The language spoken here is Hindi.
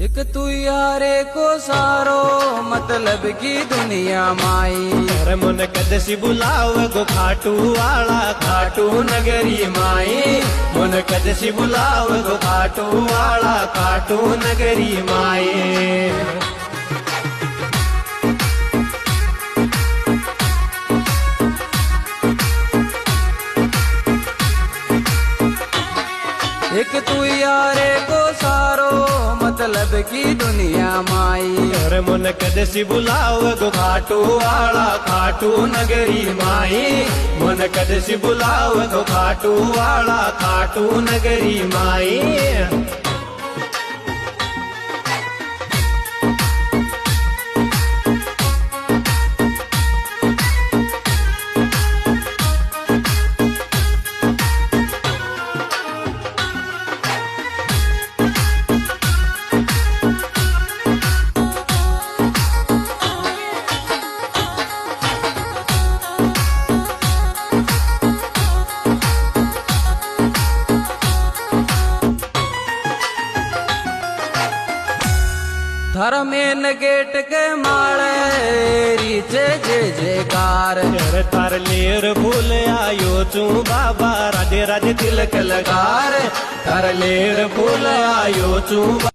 एक तू यारे को सारो मतलब की दुनिया माई। अरे मन कदसी बुलाव गो खाटू वाला खाटू नगरी माई। मन कदसी बुलाव गो खाटू वाला खाटू नगरी माई। एक तू यारे को सारो मतलब की दुनिया माई। अरे मन कदसी बुलाव गो खाटू वाला खाटू नगरी माई। मन कदसी बुलाव गो खाटू वाला खाटू नगरी माई। थर मेन गेट के माळे रीचे जे जयकार। तार लेर फूल आयो चू बाबा राधे राधे तिलक लगार। तार लेर फूल आयो चू।